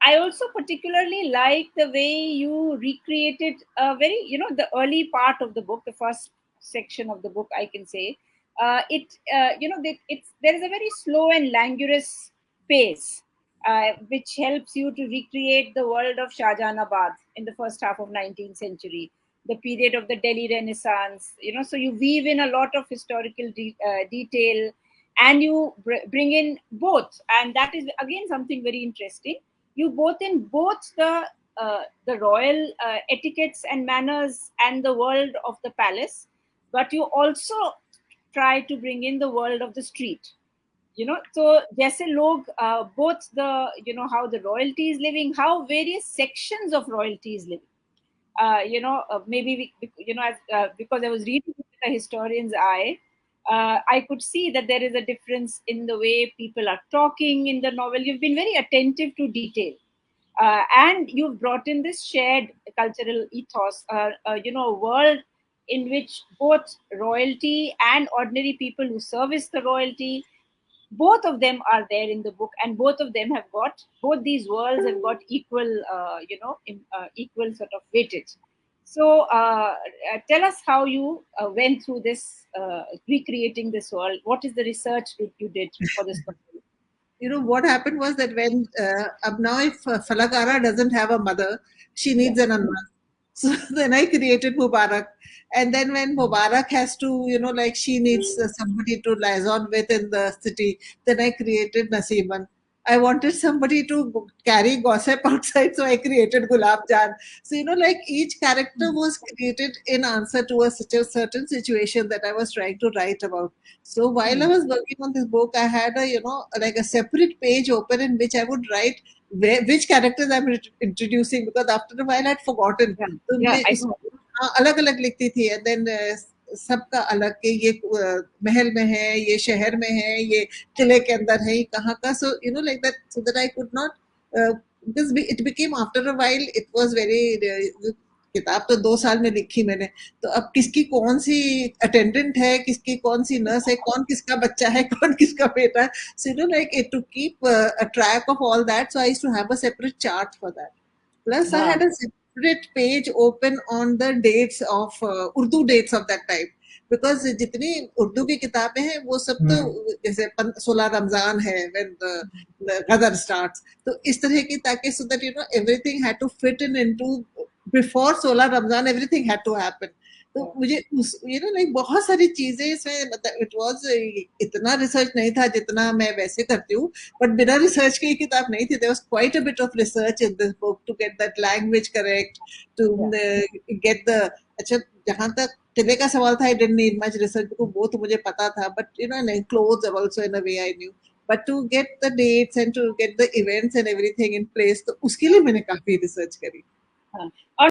I also particularly like the way you recreated a very, the early part of the book, the first section of the book, I can say. There is a very slow and languorous pace, which helps you to recreate the world of Shahjahanabad in the first half of 19th century, the period of the Delhi Renaissance. So you weave in a lot of historical detail, and you bring in both, and that is again something very interesting. You both in both the royal etiquettes and manners and the world of the palace, but you also try to bring in the world of the street. So जैसे लोग both the, how the royalty is living, how various sections of royalty is living. Maybe because I was reading with a historian's eye, I could see that there is a difference in the way people are talking in the novel. You've been very attentive to detail, and you've brought in this shared cultural ethos, a world in which both royalty and ordinary people who service the royalty, both of them are there in the book, and both these worlds have got equal, equal sort of weightage. So tell us how you went through this, recreating this world. What is the research you did for this novel? What happened was that when up now if Falakara doesn't have a mother, she Yeah. needs an Anna. So then I created Mubarak. And then when Mubarak has to, like she needs somebody to liaison with in the city, then I created Nasiban. I wanted somebody to carry gossip outside, so I created Gulab Jan. So, like each character was created in answer to such a certain situation that I was trying to write about. So while I Hmm. was working on this book, I had a, like a separate page open in which I would write which characters I'm introducing, because after a while I'd forgotten. Yeah, तो yeah, मैं I उस know. अलग अलग लिखती थी, and then सबका अलग के ये महल में है, ये शहर में है, ये किले के अंदर है, ये कहाँ का. So like that, so that I could not, because it became after a while it was very किताब तो 2 साल में लिखी मैंने. तो अब किसकी कौन सी अटेंडेंट है, किसकी कौन सी नर्स है, कौन किसका बच्चा है, कौन किसका बेटा है. So like it, to keep a track of all that, so I used to have a separate chart for that. Plus, I Wow. had a separate page open on the dates of Urdu dates of that time. Because जितनी उर्दू की किताबें हैं वो सब तो जैसे 16 रमजान है when the ghadar starts, तो इस तरह की, ताकि so that everything had to fit in into before 16 Ramzan, everything had to happen. तो मुझे लाइक बहुत सारी चीजें इसमें, मतलब इट वाज, इतना रिसर्च नहीं था जितना मैं वैसे करती हूँ, बट बिना रिसर्च के ये किताब नहीं थी. There was quite a bit of research in this book to get that language correct, to Yeah. Get the, अच्छा, जहां तक किले का सवाल था, I didn't need much research, because वो तो मुझे पता था, but clothes also in a way I knew. But to get the dates and to get the events and everything in place, तो उसके लिए मैंने काफी रिसर्च करी. हाँ. और